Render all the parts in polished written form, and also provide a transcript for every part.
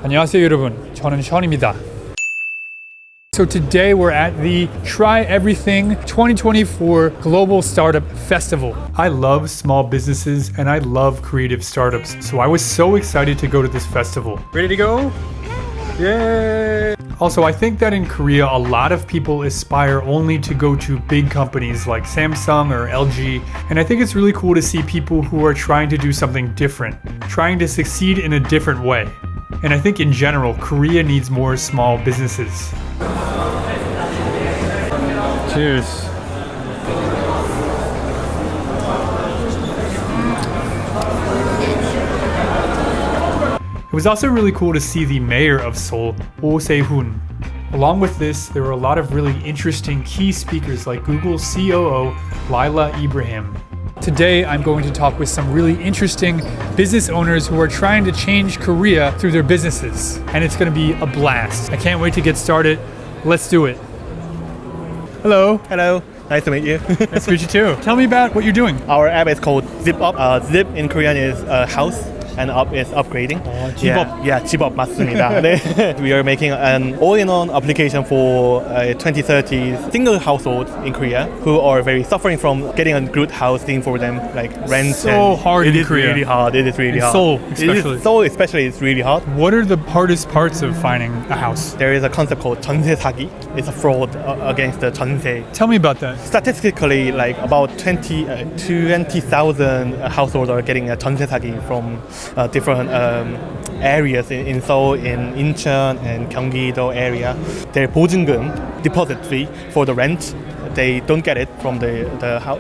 안녕하세요 여러분, 저는 션입니다. So today we're at the Try Everything 2024 Global Startup Festival. I love small businesses and I love creative startups, so I was so excited to go to this festival. Ready to go? Yay! Also, I think that in Korea, a lot of people aspire only to go to big companies like Samsung or LG, and I think it's really cool to see people who are trying to do something different, trying to succeed in a different way. And I think in general, Korea needs more small businesses. Cheers. It was also really cool to see the mayor of Seoul, Oh Se-hoon. Along with this, there were a lot of really interesting key speakers like Google COO Laila Ibrahim. Today, I'm going to talk with some really interesting business owners who are trying to change Korea through their businesses. And it's going to be a blast. I can't wait to get started. Let's do it. Hello. Hello, nice to meet you. Nice to meet you too. Tell me about what you're doing. Our app is called Zip Up. Zip in Korean is house. And up is upgrading. 집업. Yeah, 집업 맞습니다. 네. We are making an all-in-one application for 2030 single households in Korea who are very suffering from getting a good housing for them, like rent. So hard in Korea. Really hard. It is really In hard. Seoul, especially. Seoul, especially, it's really hard. What are the hardest parts of finding a house? There is a concept called 전세 사기. It's a fraud against the 전세. Tell me about that. Statistically, like about 20,000 households are getting a 전세 사기 from different areas in Seoul, in Incheon and Gyeonggi-do area. Their 보증금 deposit fee for the rent, they don't get it from the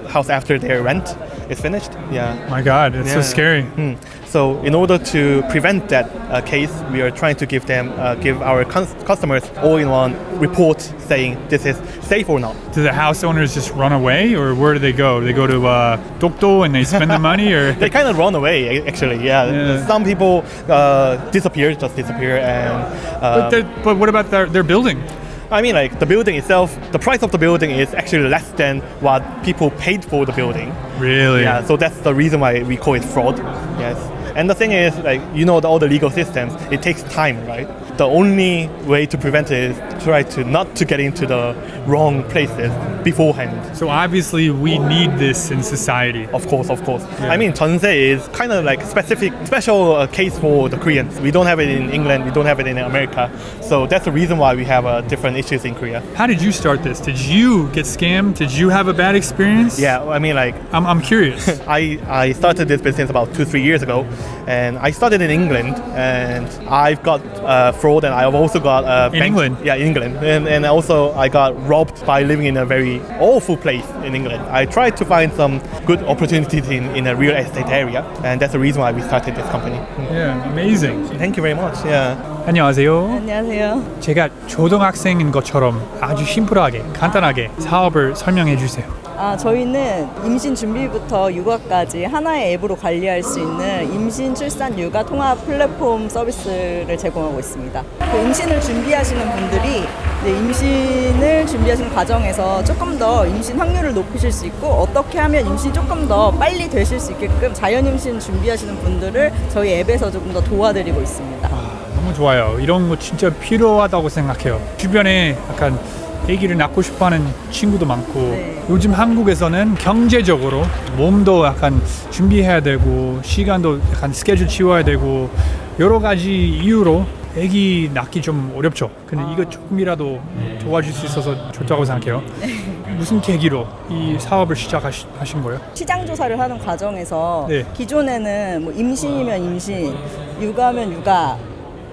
house after their rent is finished. Yeah. My God, it's so scary. So in order to prevent that case, we are trying to give our customers all-in-one report saying this is safe or not. Do the house owners just run away, or where do they go? They go to Dokdo and they spend the money, or They kind of run away, actually. Yeah. Some people disappear, and. but what about their building? I mean, like the building itself, the price of the building is actually less than what people paid for the building. Really? Yeah. So that's the reason why we call it fraud. Yes. And the thing is, like, all the legal systems, it takes time, right? The only way to prevent it is try to not to get into the wrong places beforehand. So obviously we need this in society. Of course. Yeah. I mean, 전세 is kind of like special case for the Koreans. We don't have it in England. We don't have it in America. So that's the reason why we have different issues in Korea. How did you start this? Did you get scammed? Did you have a bad experience? Yeah, I mean, like I'm curious. I started this business about 2-3 years ago, and I started in England, and I've got fraud, and I've also got In England? Yeah, in England, and also I got robbed by living in a very awful place in England. I tried to find some good opportunities in a real estate area, and that's the reason why we started this company. Yeah, amazing. Thank you very much. Yeah. 안녕하세요. 안녕하세요. 제가 초등학생인 것처럼 아주 심플하게 간단하게 사업을 설명해 주세요. 저희는 임신 준비부터 육아까지 하나의 앱으로 관리할 수 있는 임신, 출산, 육아 통합 플랫폼 서비스를 제공하고 있습니다. 그 임신을 준비하시는 분들이 임신을 준비하시는 과정에서 조금 더 임신 확률을 높이실 수 있고 어떻게 하면 임신이 조금 더 빨리 되실 수 있게끔 자연 임신 준비하시는 분들을 저희 앱에서 조금 더 도와드리고 있습니다. 너무 좋아요. 이런 거 진짜 필요하다고 생각해요. 주변에 약간 아기를 낳고 싶어하는 친구도 많고 네. 요즘 한국에서는 경제적으로 몸도 약간 준비해야 되고 시간도 약간 스케줄 치워야 되고 여러 가지 이유로 아기 낳기 좀 어렵죠. 근데 이거 조금이라도 도와줄 수 있어서 좋다고 생각해요. 무슨 계기로 이 사업을 시작하신 거예요? 시장 조사를 하는 과정에서 네. 기존에는 뭐 임신이면 임신, 육아면 육아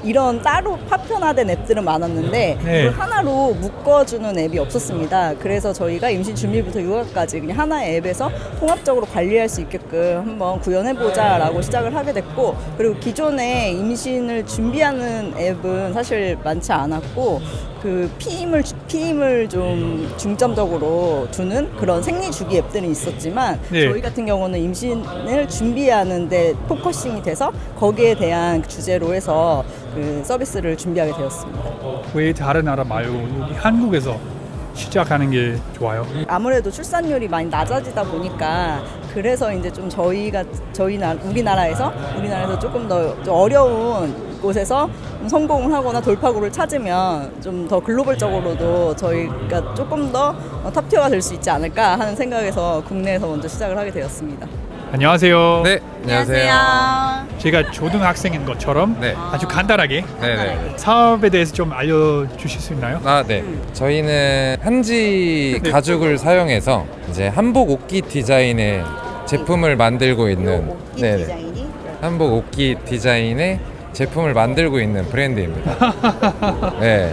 이런 따로 파편화된 앱들은 많았는데 네. 그걸 하나로 묶어주는 앱이 없었습니다. 그래서 저희가 임신 준비부터 육아까지 그냥 하나의 앱에서 통합적으로 관리할 수 있게끔 한번 구현해보자 라고 시작을 하게 됐고, 그리고 기존에 임신을 준비하는 앱은 사실 많지 않았고 그 피임을 좀 중점적으로 두는 그런 생리주기 앱들은 있었지만 네. 저희 같은 경우는 임신을 준비하는데 포커싱이 돼서 거기에 대한 주제로 해서 그 서비스를 준비하게 되었습니다. 왜 다른 나라 말고 여기 한국에서 시작하는 게 좋아요? 아무래도 출산율이 많이 낮아지다 보니까 그래서 이제 좀 우리나라에서 조금 더 좀 어려운 곳에서 성공을 하거나 돌파구를 찾으면 좀 더 글로벌적으로도 저희가 조금 더 탑티어가 될 수 있지 않을까 하는 생각에서 국내에서 먼저 시작을 하게 되었습니다. 안녕하세요. 네, 안녕하세요. 제가 초등학생인 것처럼 네. 아주 간단하게 네네. 사업에 대해서 좀 알려주실 수 있나요? 네. 저희는 한지 네. 가죽을 사용해서 이제 한복 옷깃 디자인의 제품을 만들고 있는 디자인이 한복 옷깃 디자인의 제품을 만들고 있는 브랜드입니다. 네.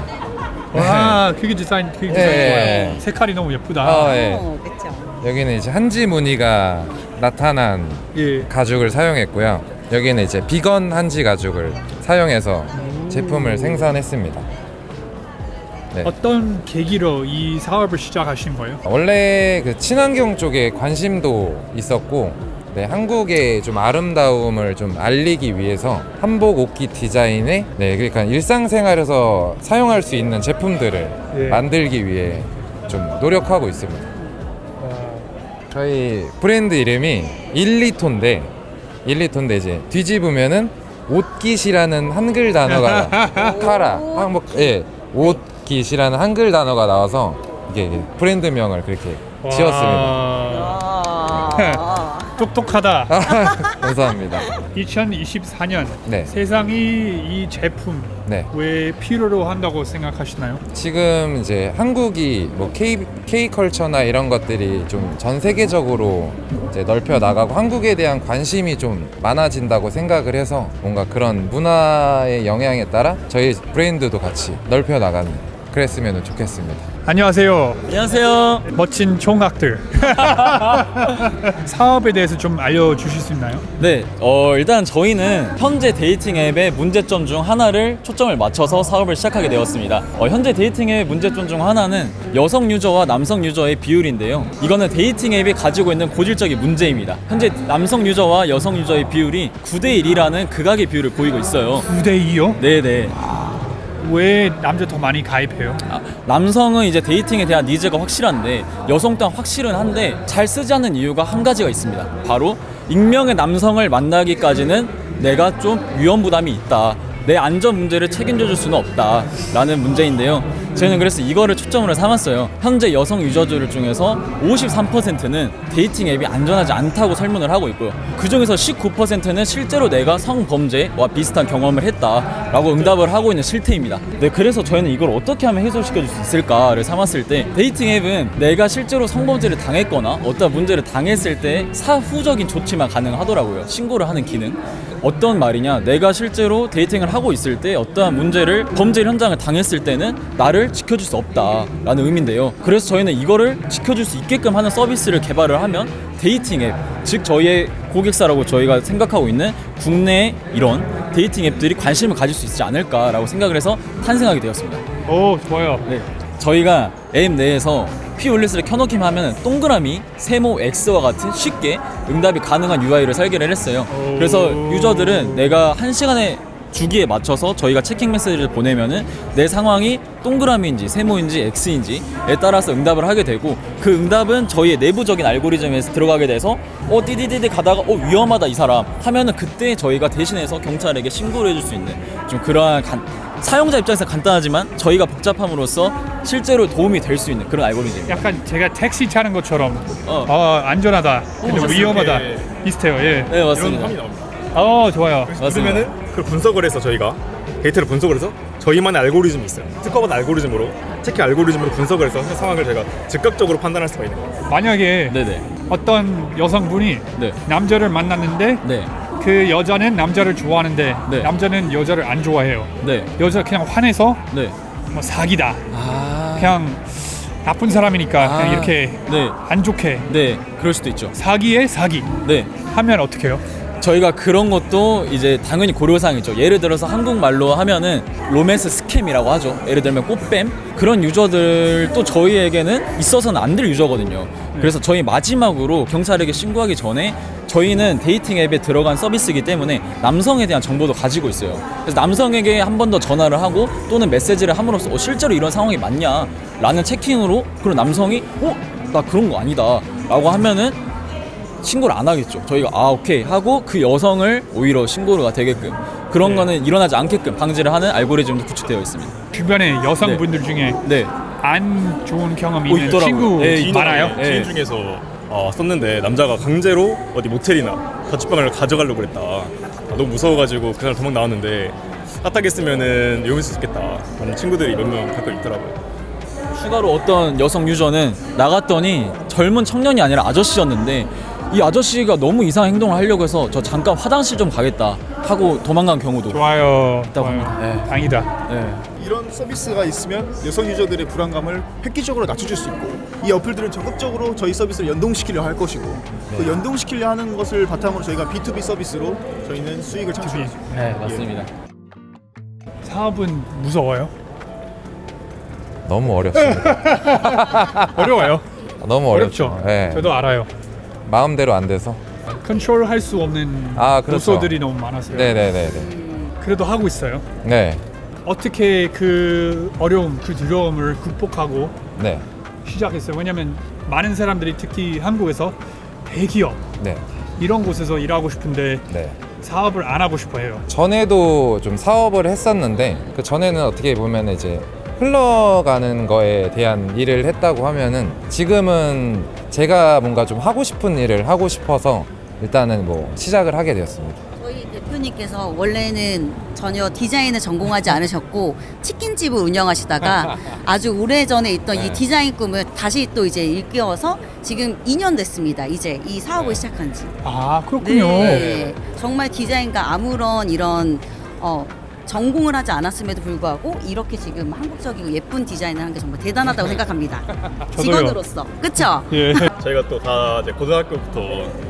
와, 그게 디자인 네. 좋아요. 색깔이 너무 예쁘다. 네. 그렇죠. 여기는 이제 한지 무늬가 나타난 예. 가죽을 사용했고요. 여기는 이제 비건 한지 가죽을 사용해서 제품을 생산했습니다. 네. 어떤 계기로 이 사업을 시작하신 거예요? 원래 그 친환경 쪽에 관심도 있었고, 네, 한국의 좀 아름다움을 좀 알리기 위해서 한복 옷깃 디자인에 그러니까 일상생활에서 사용할 수 있는 제품들을 예. 만들기 위해 좀 노력하고 있습니다. 저희 브랜드 이름이 1리톤인데 이제 뒤집으면은 옷깃이라는 한글 단어가 카라 한복 옷깃이라는 한글 단어가 나와서 이게 브랜드명을 그렇게 지었습니다. 똑똑하다. 감사합니다. 2024년 네. 세상이 이 제품 네. 왜 필요로 한다고 생각하시나요? 지금 이제 한국이 뭐 K 컬처나 이런 것들이 좀 전 세계적으로 이제 넓혀 나가고 한국에 대한 관심이 좀 많아진다고 생각을 해서 뭔가 그런 문화의 영향에 따라 저희 브랜드도 같이 넓혀 나가는 그랬으면 좋겠습니다. 안녕하세요. 안녕하세요. 멋진 총각들. 사업에 대해서 좀 알려주실 수 있나요? 네, 일단 저희는 현재 데이팅 앱의 문제점 중 하나를 초점을 맞춰서 사업을 시작하게 되었습니다. 현재 데이팅 앱의 문제점 중 하나는 여성 유저와 남성 유저의 비율인데요. 이거는 데이팅 앱이 가지고 있는 고질적인 문제입니다. 현재 남성 유저와 여성 유저의 비율이 9대1이라는 극악의 비율을 보이고 있어요. 9대2요? 네네. 왜 남자 더 많이 가입해요? 남성은 이제 데이팅에 대한 니즈가 확실한데 여성 또한 확실은 한데 잘 쓰지 않는 이유가 한 가지가 있습니다. 바로 익명의 남성을 만나기까지는 내가 좀 위험 부담이 있다. 내 안전 문제를 책임져 줄 수는 없다 라는 문제인데요. 저희는 그래서 이거를 초점으로 삼았어요. 현재 여성 유저들 중에서 53%는 데이팅 앱이 안전하지 않다고 설문을 하고 있고요. 그 중에서 19%는 실제로 내가 성범죄와 비슷한 경험을 했다라고 응답을 하고 있는 실태입니다. 네, 그래서 저희는 이걸 어떻게 하면 해소시켜 줄 수 있을까를 삼았을 때 데이팅 앱은 내가 실제로 성범죄를 당했거나 어떤 문제를 당했을 때 사후적인 조치만 가능하더라고요. 신고를 하는 기능. 어떤 말이냐, 내가 실제로 데이팅을 하고 있을 때 어떠한 문제를 범죄 현장을 당했을 때는 나를 지켜줄 수 없다라는 의미인데요. 그래서 저희는 이거를 지켜줄 수 있게끔 하는 서비스를 개발을 하면 데이팅 앱, 즉 저희의 고객사라고 저희가 생각하고 있는 국내 이런 데이팅 앱들이 관심을 가질 수 있지 않을까라고 생각을 해서 탄생하게 되었습니다. 오, 좋아요. 네, 저희가 앱 내에서 P-올리스를 켜놓기만 하면 동그라미, 세모, X와 같은 쉽게 응답이 가능한 UI를 설계를 했어요. 그래서 유저들은 내가 1시간의 주기에 맞춰서 저희가 체킹 메시지를 보내면은 내 상황이 동그라미인지 세모인지 X인지에 따라서 응답을 하게 되고, 그 응답은 저희의 내부적인 알고리즘에서 들어가게 돼서 띠디디디 가다가 위험하다 이 사람 하면은 그때 저희가 대신해서 경찰에게 신고를 해줄 수 있는 좀 그러한 사용자 입장에서 간단하지만 저희가 복잡함으로써 실제로 도움이 될 수 있는 그런 알고리즘입니다. 약간 제가 택시 타는 것처럼 안전하다, 근데 위험하다 비슷해요. 예. 네, 맞습니다. 이런 화면이 나옵니다. 좋아요. 그러면은 그걸 분석을 해서 저희가 데이터를 분석을 해서 저희만의 알고리즘이 있어요. 특허받은 알고리즘으로 체킹 알고리즘으로 분석을 해서 현 상황을 저희가 즉각적으로 판단할 수가 있는 거예요. 만약에 네네. 어떤 여성분이 네. 남자를 만났는데 네. 그 여자는 남자를 좋아하는데 네. 남자는 여자를 안 좋아해요. 네. 여자 그냥 화내서 네. 뭐 사기다. 아. 그냥 나쁜 사람이니까 그냥 이렇게 네. 안 좋게 네. 그럴 수도 있죠. 사기에 사기 네. 하면 어떻게 해요? 저희가 그런 것도 이제 당연히 고려사항이죠. 예를 들어서 한국말로 하면은 로맨스 스캠이라고 하죠. 예를 들면 꽃뱀, 그런 유저들도 저희에게는 있어서는 안 될 유저거든요. 그래서 저희 마지막으로 경찰에게 신고하기 전에 저희는 데이팅 앱에 들어간 서비스이기 때문에 남성에 대한 정보도 가지고 있어요. 그래서 남성에게 한 번 더 전화를 하고 또는 메시지를 함으로써 실제로 이런 상황이 맞냐 라는 체킹으로, 그런 남성이 나 그런 거 아니다 라고 하면은 신고를 안 하겠죠. 저희가 오케이 하고 그 여성을 오히려 신고가 되게끔 그런 네. 거는 일어나지 않게끔 방지를 하는 알고리즘도 구축되어 있습니다. 주변에 여성분들 중에 네. 안 좋은 경험이 있는 있더라고요. 친구 네, 많아요? 네. 지인 중에서 썼는데 남자가 강제로 어디 모텔이나 자취방을 가져가려고 그랬다. 너무 무서워가지고 그날 도망 나왔는데 따뜻하게 쓰면은 위험할 수 있겠다. 그런 친구들이 몇 명 가끔 있더라고요. 추가로 어떤 여성 유저는 나갔더니 젊은 청년이 아니라 아저씨였는데 이 아저씨가 너무 이상한 행동을 하려고 해서 저 잠깐 화장실 좀 가겠다 하고 도망간 경우도 좋아요. 있다고 좋아요. 합니다. 네. 다행이다. 네. 이런 서비스가 있으면 여성 유저들의 불안감을 획기적으로 낮춰줄 수 있고 이 어플들은 적극적으로 저희 서비스를 연동시키려 할 것이고 그 연동시키려 하는 것을 바탕으로 저희가 B2B 서비스로 저희는 수익을 창출합니다. 네, 맞습니다. 사업은 무서워요? 너무 어렵습니다. 어려워요. 너무 어렵죠. 어렵죠. 네. 저도 알아요. 마음대로 안 돼서. 컨트롤할 수 없는 그렇죠. 요소들이 너무 많았어요. 네네네. 그래도 하고 있어요. 네. 어떻게 그 어려움, 그 두려움을 극복하고 네. 시작했어요. 왜냐면 많은 사람들이 특히 한국에서 대기업 네. 이런 곳에서 일하고 싶은데 네. 사업을 안 하고 싶어 해요. 전에도 좀 사업을 했었는데 그 전에는 어떻게 보면 이제 흘러가는 거에 대한 일을 했다고 하면은 지금은 제가 뭔가 좀 하고 싶은 일을 하고 싶어서 일단은 뭐 시작을 하게 되었습니다. 저희 대표님께서 원래는 전혀 디자인을 전공하지 않으셨고 치킨집을 운영하시다가 아주 오래전에 있던 이 디자인 꿈을 다시 또 이제 일깨워서 지금 2년 됐습니다. 이제 이 사업을 시작한 지. 아, 그렇군요. 네. 정말 디자인과 아무런 이런 전공을 하지 않았음에도 불구하고 이렇게 지금 한국적이고 예쁜 디자인을 한 게 정말 대단하다고 생각합니다. 직원으로서. 그쵸? 예. 저희가 또 다 이제 고등학교부터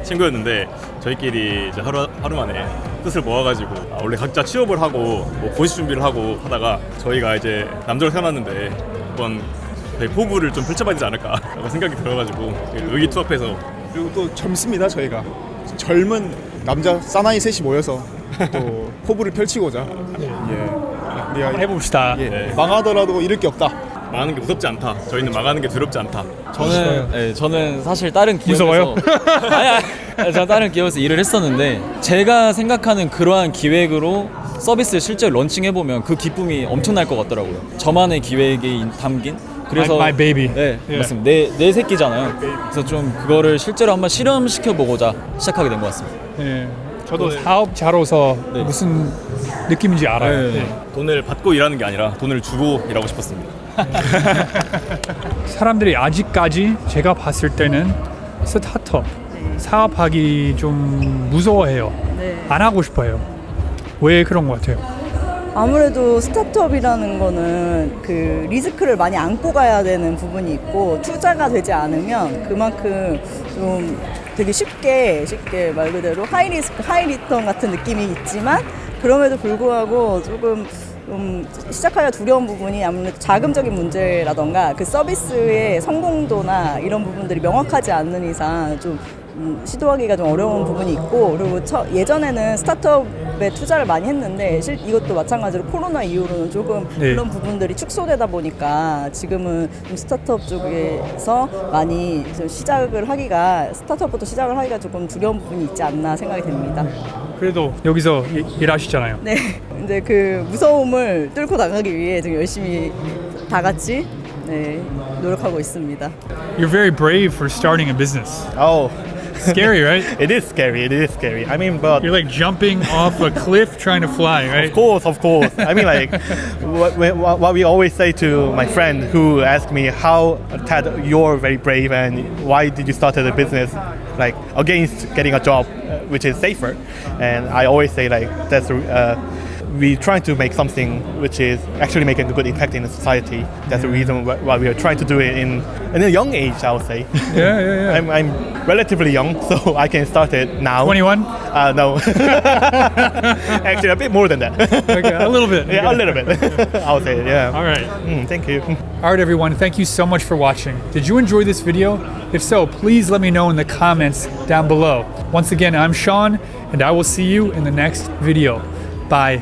친구였는데 저희끼리 이제 하루 만에 뜻을 모아가지고 원래 각자 취업을 하고 뭐 고시 준비를 하고 하다가 저희가 이제 남자로 태어났는데 한번 저희 포부를 좀 펼쳐봐야 되지 않을까라고 생각이 들어가지고 의기투합해서 그리고 또 젊습니다 저희가 젊은 남자 사나이 셋이 모여서 또 포부를 펼치고자 한번 해봅시다. 망하더라도 잃을 게 없다. 망하는 게 무섭지 않다. 저희는 망하는 게 두렵지 않다. 저는 사실 다른 기업에서 무서워요? 저는 다른 기업에서 일을 했었는데 제가 생각하는 그러한 기획으로 서비스를 실제로 런칭해 보면 그 기쁨이 엄청날 것 같더라고요. 저만의 기획에 담긴. 그래서 My baby. 네, 예. 맞습니다. 내 새끼잖아요. 그래서 좀 그거를 실제로 한번 실험시켜 보고자 시작하게 된 것 같습니다. 예. 저도 사업자로서 네. 무슨 느낌인지 알아요. 네. 예. 돈을 받고 일하는 게 아니라 돈을 주고 일하고 싶었습니다. 사람들이 아직까지 제가 봤을 때는 스타트업 사업하기 좀 무서워해요. 네. 안 하고 싶어요. 왜 그런 것 같아요? 아무래도 스타트업이라는 거는 그 리스크를 많이 안고 가야 되는 부분이 있고 투자가 되지 않으면 그만큼 좀 되게 쉽게 말 그대로 하이 리스크 하이 리턴 같은 느낌이 있지만 그럼에도 불구하고 조금 시작하기가 두려운 부분이 아무래도 자금적인 문제라던가 그 서비스의 성공도나 이런 부분들이 명확하지 않는 이상 좀 시도하기가 좀 어려운 부분이 있고 그리고 예전에는 스타트업에 투자를 많이 했는데 이것도 마찬가지로 코로나 이후로는 조금 네. 그런 부분들이 축소되다 보니까 지금은 좀 스타트업 쪽에서 많이 좀 스타트업부터 시작을 하기가 조금 두려운 부분이 있지 않나 생각이 됩니다. 그래도 여기서 일하시잖아요. 네, 이제 그 무서움을 뚫고 나가기 위해 지금 열심히 다 같이 노력하고 있습니다. You're very brave for starting a business. Oh, Scary, right? it is scary. It is scary. I mean, but You're like jumping off a cliff trying to fly, right? of course. I mean, like what we always say to my friend who asked me, "How, Ted, you're very brave, and why did you start a business like against getting a job, which is safer?" And I always say like that's. We trying to make something which is actually making a good impact in the society. That's the reason why we are trying to do it in a young age, I would say. Yeah. I'm relatively young, so I can start it now. 21? No. Actually, a bit more than that. Okay, a little bit. Yeah, a little bit. I would say, yeah. All right. Thank you. All right, everyone. Thank you so much for watching. Did you enjoy this video? If so, please let me know in the comments down below. Once again, I'm Sean, and I will see you in the next video. Bye.